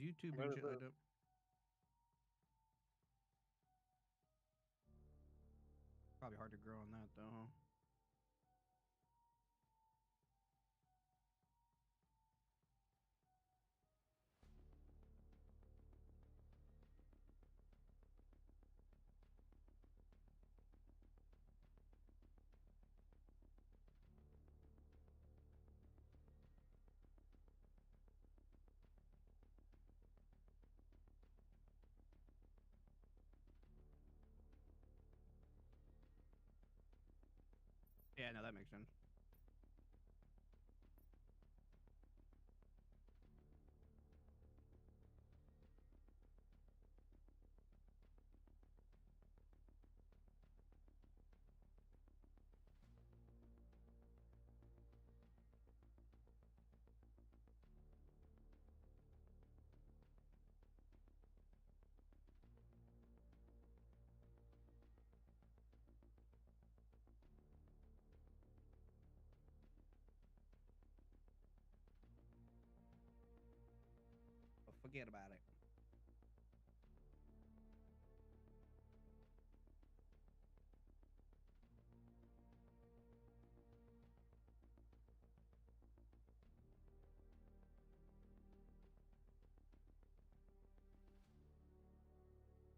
use YouTube and shit like that. Probably hard to grow on that though, huh? Yeah, no, that makes sense. But forget about it.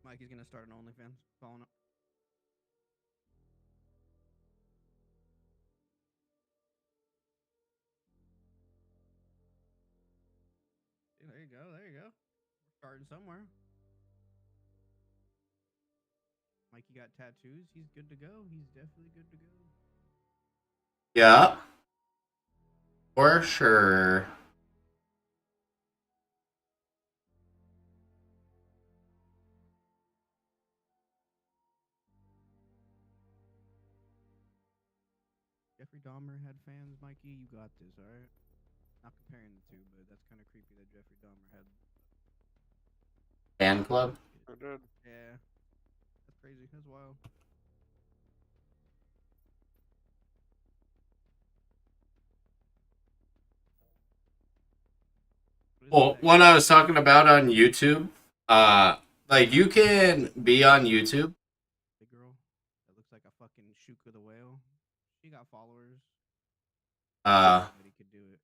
Mikey's gonna start an OnlyFans. Following up. Yeah, there you go. There you go. We're starting somewhere. Mikey got tattoos. He's good to go. He's definitely good to go. Yeah, for sure. Jeffrey Dahmer had fans, Mikey. You got this, all right? Not comparing the two, but that's kind of creepy that Jeffrey Dahmer had. Fan club. Yeah, that's crazy. That's wild. What is it Well, that what I was talking about on YouTube, like you can be on YouTube. the girl that looks like a fucking Shuka the whale? She got followers. Uh, Anybody could do it.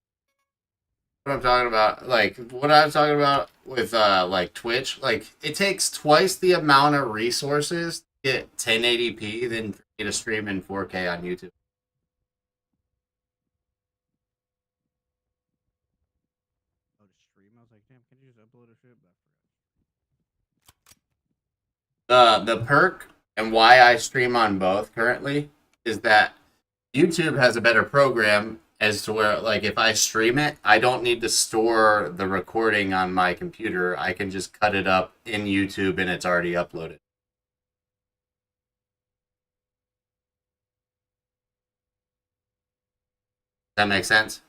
what I'm talking about, like what I was talking about with like Twitch, like it takes twice the amount of resources to get 1080p than for me to stream in 4K on YouTube. Oh, to stream. I was like, damn, can you just upload a shit? But I forgot. The perk and why I stream on both currently is that YouTube has a better program as to where, like, if I stream it, I don't need to store the recording on my computer. I can just cut it up in YouTube and it's already uploaded. That makes sense?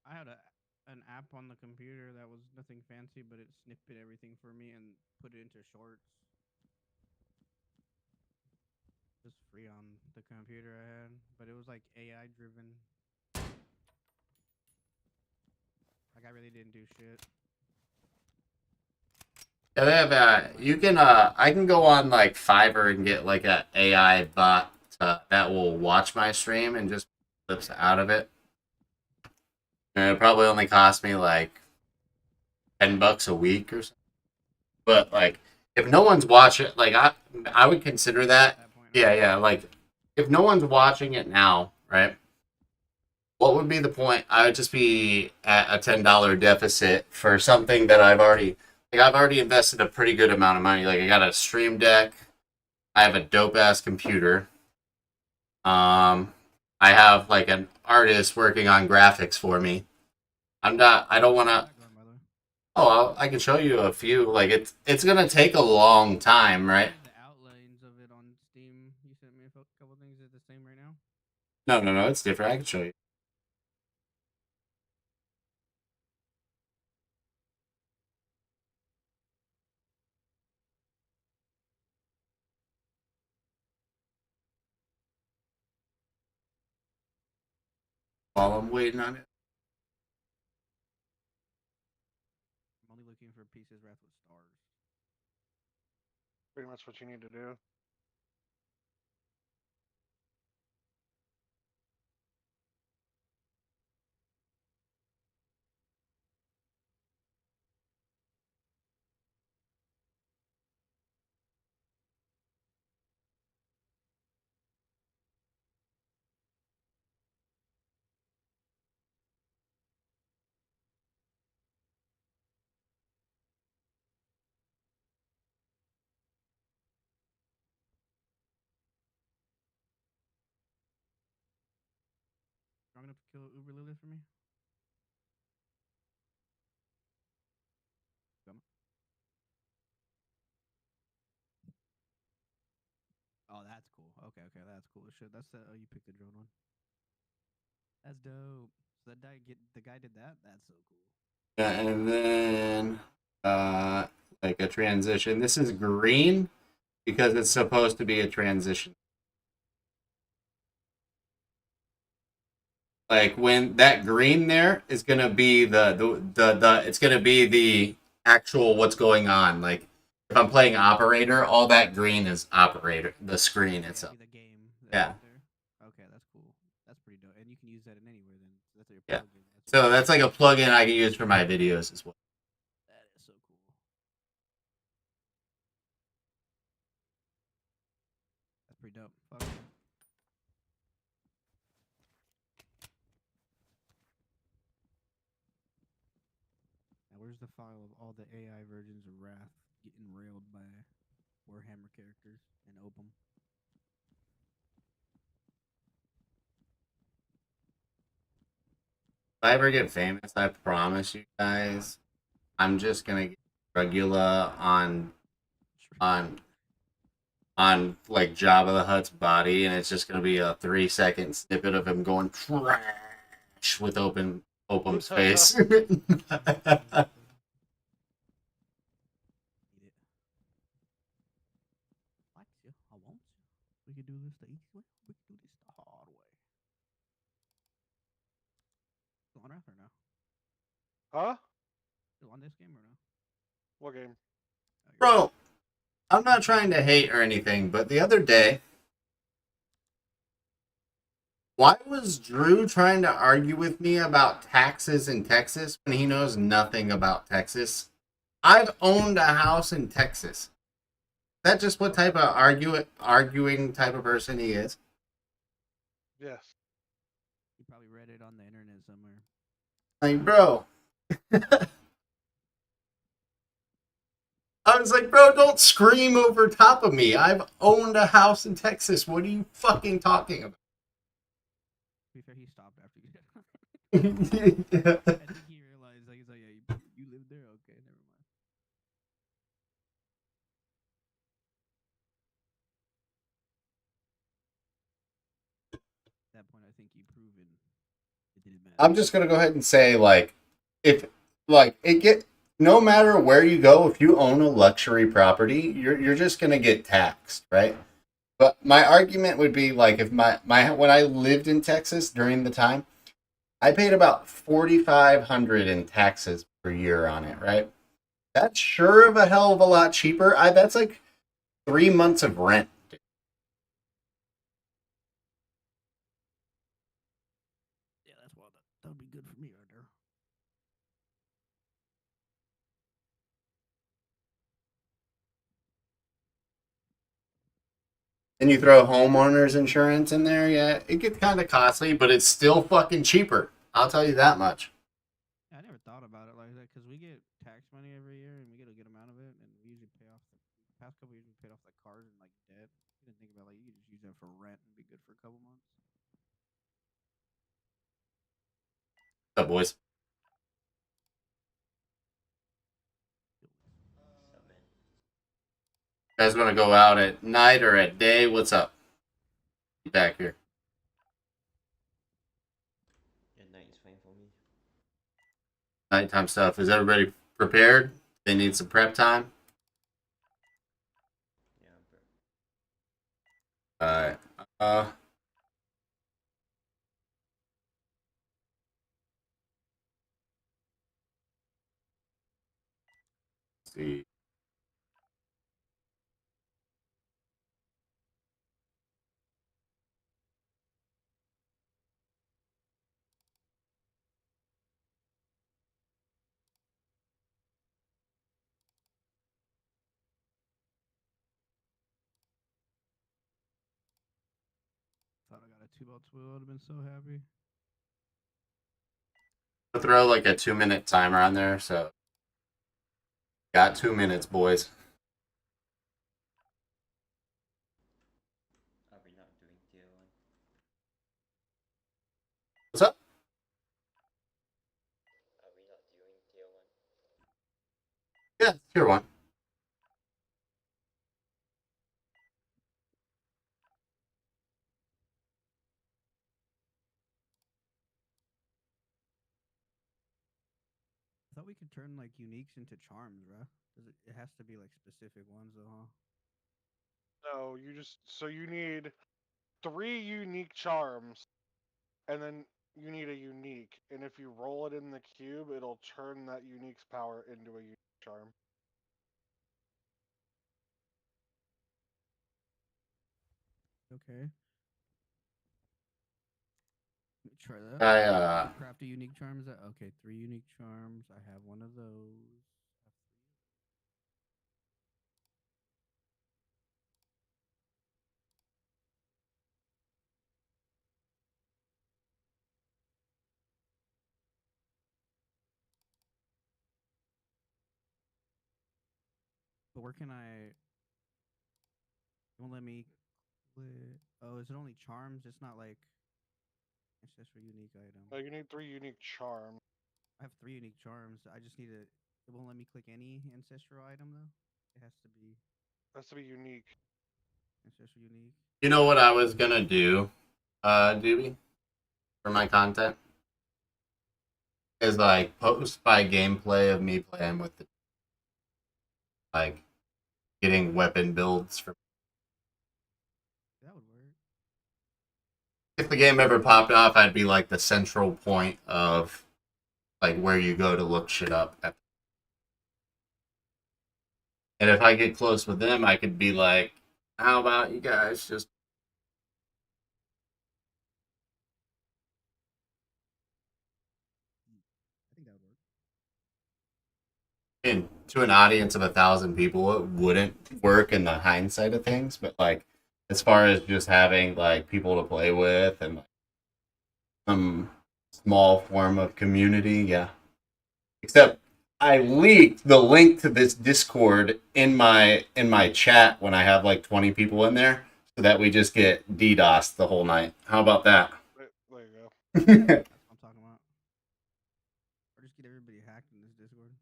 I had an app on the computer that was nothing fancy, but it snipped everything for me and put it into shorts. Just free on the computer I had, but it was like AI driven. Like I really didn't do shit. Yeah, they have you can I can go on like Fiverr and get like a AI bot that will watch my stream and just clips out of it. And it probably only cost me like $10 a week or something. But like, if no one's watching, like I would consider At that. that point, huh? Yeah, yeah. Like, if no one's watching it now, right? What would be the point? I would just be at a $10 deficit for something that I've already invested a pretty good amount of money. Like, I got a Stream Deck. I have a dope ass computer. Um, I have like an artist working on graphics for me. I'm not. I don't want How's to. that going, by the way? I can show you a few. Like it's gonna take a long time, I right? have the outlines of it on Steam. You sent me a couple things. Is it the same right now? No, no, no. It's different. I can show you. While I'm waiting on it. I'm only looking replace his wrath with stars. Pretty much what you need to do. Strong enough to kill Uber Lilith for me? Come. Oh, that's cool. Okay, that's cool as shit. That's you picked the drone one. That's dope. So the guy did that. That's so cool. Yeah, and then like a transition. This is green because it's supposed to be a transition. Like when that green there is gonna be the it's gonna be the actual what's going on. Like if I'm playing operator, all that green is operator, the screen itself. The game. Yeah. Okay, that's cool. That's pretty dope. And you can use that in anywhere then. So that's your Yeah. plugin. So that's like a plugin I can use for my videos as well. That is so cool. That's pretty dope. Fuck. Now, where's the file of all the AI versions of Wrath getting railed by Warhammer characters and Opum? If I ever get famous, I promise you guys, I'm just gonna get Dragula on like Jabba the Hutt's body, and it's just gonna be a 3-second snippet of him going trash with Opum's face. I won't. We could do this the easy way. We could do this the hard way. Still on Wrath or no? Huh? Still on this game or no? What game? Bro, I'm not trying to hate or anything, but the other day, why was Drew trying to argue with me about taxes in Texas when he knows nothing about Texas? I've owned a house in Texas. Is that just what type of arguing type of person he is? Yes. You probably read it on the internet somewhere. Like, bro. I was like, bro, don't scream over top of me. I've owned a house in Texas. What are you fucking talking about? To be fair, he stopped after you. I think he realized, like, he's like, yeah, you live there? Okay, never mind. At that point, I think you've proven it didn't matter. I'm just gonna go ahead and say, like, if like it get no matter where you go, if you own a luxury property, you're just gonna get taxed, right? But my argument would be like if my when I lived in Texas during the time, I paid about $4,500 in taxes per year on it, right? That's sure of a hell of a lot cheaper. That's like 3 months of rent. Yeah, that's well. That would be good for me right there. And you throw homeowners insurance in there, yeah, it gets kind of costly, but it's still fucking cheaper. I'll tell you that much. I never thought about it like that because we get tax money every year and we get a good amount of it, and we usually pay off the past couple years we paid off the cars and like debt. You didn't think about like you could just use that for rent and be good for a couple months. What's up, boys? You guys want to go out at night or at day? What's up? Be back here. Yeah, night is fine for me. Nighttime stuff. Is everybody prepared? They need some prep time. Yeah, bro. All right. see. Thought I got a 2-belt twill. I'd have been so happy. I'll throw like a 2-minute timer on there, so got 2 minutes, boys. Are we not doing tier 1? What's up? Are we not doing tier 1? Yeah, tier 1. I thought we could turn like uniques into charms, bro. It has to be like specific ones though, huh? No, you need 3 unique charms, and then you need a unique. And if you roll it in the cube, it'll turn that unique's power into a unique charm. Okay. Let me try that. I Craft a unique charm. Is that okay? 3 unique charms. I have one of those. But where can I? It won't let me. Oh, is it only charms? It's not like ancestral unique item. No, you need 3 unique charms. I have 3 unique charms. I just need to. It won't let me click any ancestral item though. It has to be It has to be unique. ancestral unique. you know what I was gonna do, Doobie, for my content is like post my gameplay of me playing with the like getting weapon builds from. That would work. If the game ever popped off, I'd be like the central point of like where you go to look shit up. And if I get close with them, I could be like, "How about you guys just?" I think that would work. And to an audience of 1,000 people, it wouldn't work in the hindsight of things. But like, as far as just having like people to play with and like, some small form of community, yeah. Except I leaked the link to this Discord in my chat when I have like 20 people in there, so that we just get DDoS the whole night. How about that? There you go. That's what I'm talking about. Or just get everybody hacked in this Discord.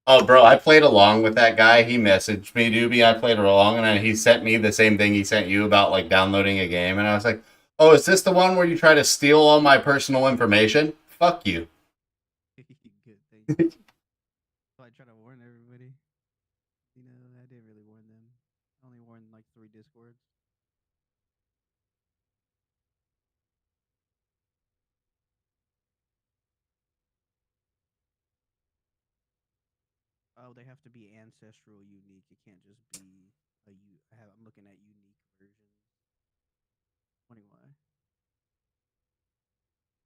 Oh, bro, I played along with that guy. He messaged me, Doobie. I played along, and he sent me the same thing he sent you about like downloading a game. And I was like, "Oh, is this the one where you try to steal all my personal information? Fuck you." Good, thank you. So I try to warn everybody. You know, I didn't really warn them. I only warned like 3 Discords. Oh, they have to be ancestral unique. It can't just be I'm looking at unique versions. Anyway,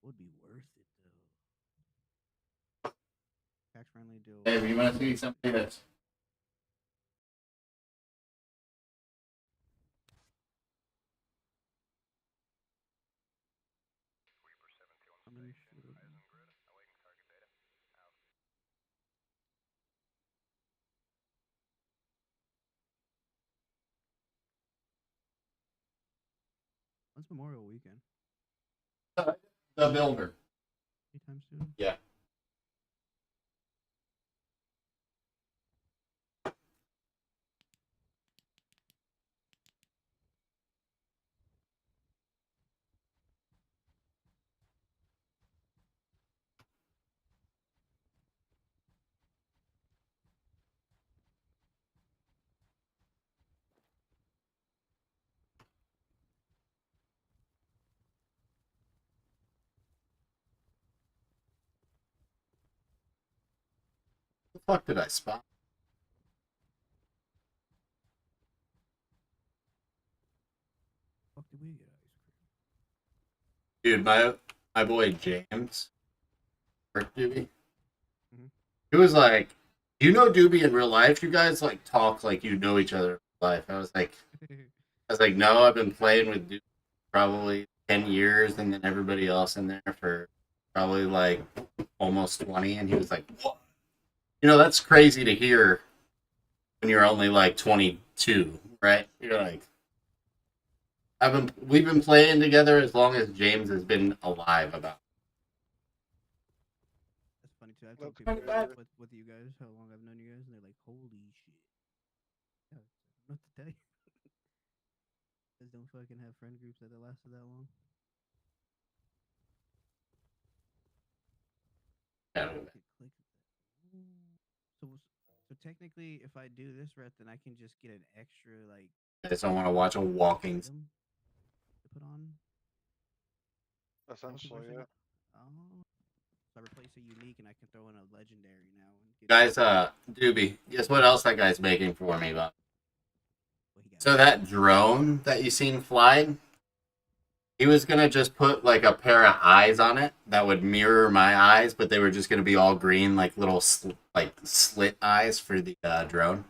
would be worth it though. Tax friendly deal. Hey, you want to see something that's When's Memorial Weekend? the builder? Anytime soon? Yeah. fuck did I spot? Fuck did we get ice cream? Dude, my boy James, Rick Doobie, Mhm. he was like, "You know Doobie in real life? You guys like talk like you know each other in real life." I was like, "No, I've been playing with Doobie probably 10 years, and then everybody else in there for probably like almost 20." And he was like, "What? You know, that's crazy to hear when you're only like 22, right?" You're like, we've been playing together as long as James has been alive. About That's funny too. I've told That's people pretty bad. good. with you guys how long I've known you guys, and they're like, "Holy shit!" Yeah, I don't know what to tell you. You guys don't fucking have friend groups that lasted that long. yeah, Could click with that. So technically, if I do this route, then I can just get an extra like I just don't want to watch a walking. item to put on. Essentially, Multiverse yeah. item? Oh, so I replace a unique, and I can throw in a legendary now. And get Guys, Doobie, guess what else that guy's making for me, Bob? what he got. So that drone that you seen flying, he was gonna just put like a pair of eyes on it that would mirror my eyes, but they were just gonna be all green, like little like slit eyes for the drone.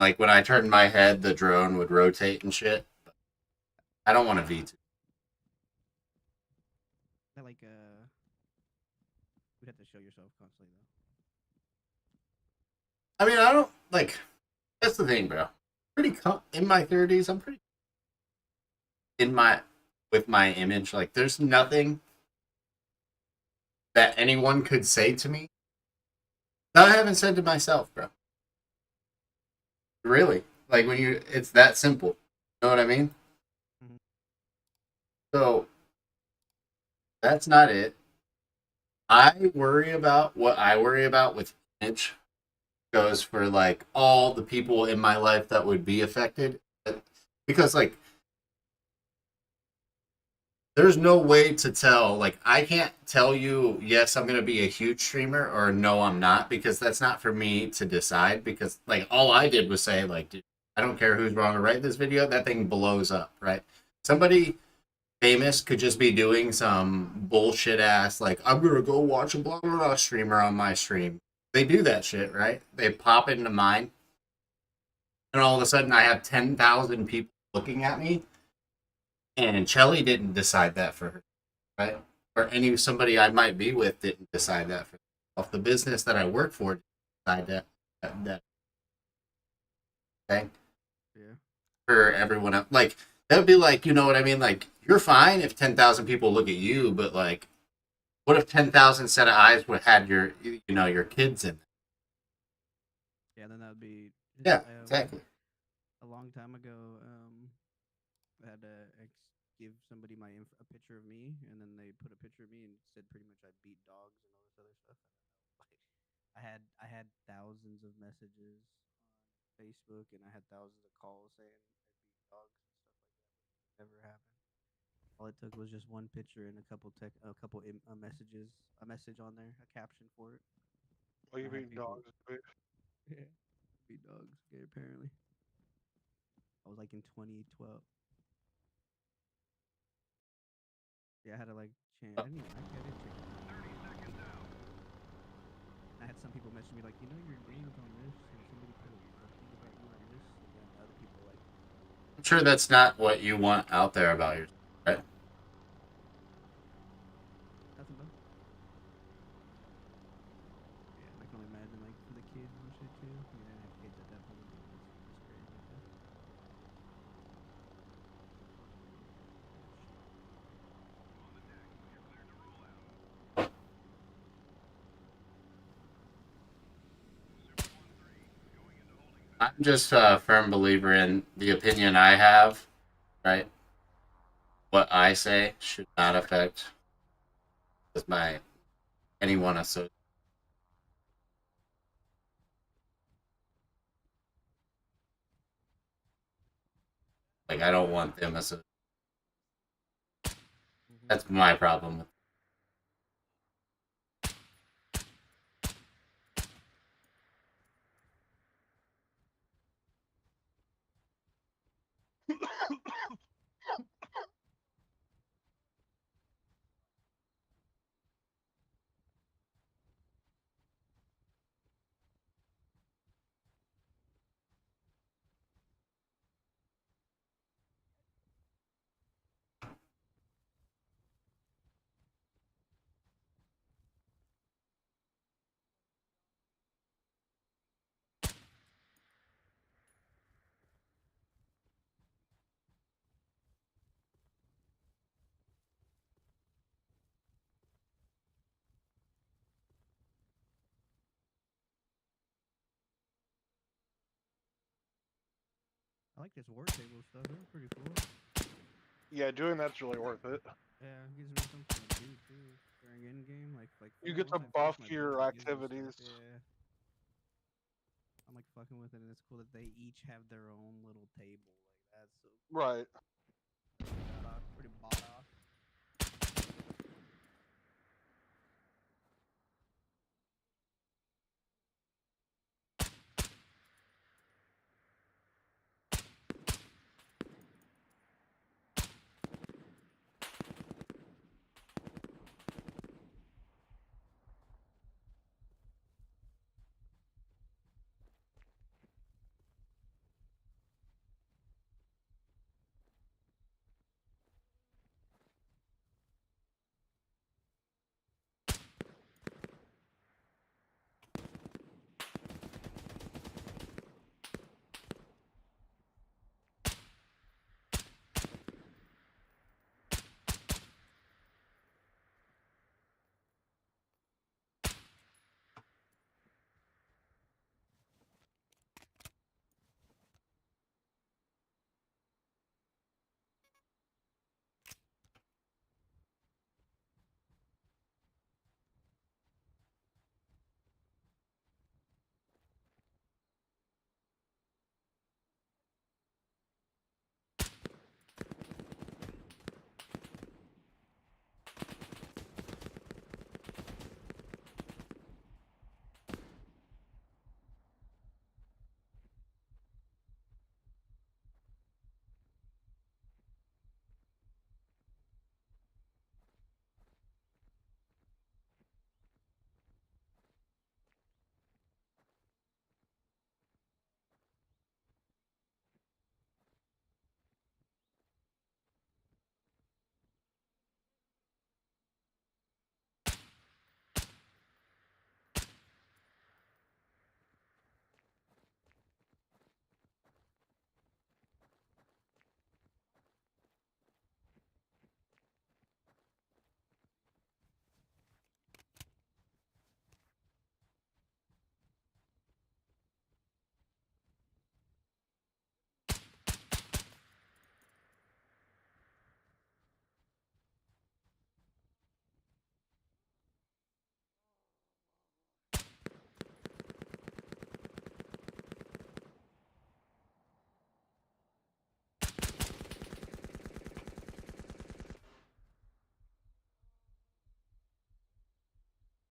Like when I turned my head, the drone would rotate and shit. I don't want a V2. That like you'd have to show yourself constantly though. I mean, I don't like. That's the thing, bro. In my 30s. I'm pretty with my image. Like, there's nothing that anyone could say to me that I haven't said to myself, bro. Really, like it's that simple. You know what I mean? Mhm. So that's not it. I worry about what I worry about with image goes for like all the people in my life that would be affected, because like there's no way to tell. Like, I can't tell you, yes, I'm going to be a huge streamer, or no, I'm not, because that's not for me to decide. Because, like, all I did was say, like, dude, I don't care who's wrong or right in this video, that thing blows up, right? Somebody famous could just be doing some bullshit ass, like, I'm going to go watch a blah, blah, blah streamer on my stream. They do that shit, right? They pop into mine, and all of a sudden I have 10,000 people looking at me. And Chelly didn't decide that for her, right? Or somebody I might be with didn't decide that for herself. The business that I work for didn't decide that. Okay? Yeah. For everyone else. Like, that would be like, you know what I mean? Like, you're fine if 10,000 people look at you, but like, what if 10,000 set of eyes would had your kids in them? Yeah, then that would be. Yeah, exactly. A long time ago, I had to give somebody a picture of me, and then they put a picture of me and said pretty much I beat dogs and all this other stuff. I had thousands of messages on Facebook, and I had thousands of calls saying I beat dogs and stuff like that. Never happened. All it took was just one picture and a couple messages, a message on there, a caption for it. Well, you I had beat people- dogs. But Yeah, beat dogs. Okay, apparently. I was like in 2012. Yeah, I had to like change. I didn't even actually I did change. I had some people message me like, your name's on this, and somebody put a thing about you on this, and then other people like, I'm sure that's not what you want out there about yourself, right? nothing though. Yeah, and I can only imagine like for the kids and shit too. I mean, I didn't have kids at that point, but it's crazy. I'm just a firm believer in the opinion I have, right? What I say should not affect anyone associated. Like, I don't want them associated. That's my problem with like this war table stuff. It's pretty cool. Yeah, doing that's really worth it. Yeah, it gives me something to do too during end game. Like You get once to I finish buff my your build, it gives me stuff, activities. Yeah. I'm like fucking with it, and it's cool that they each have their own little table. Like that's so. Right.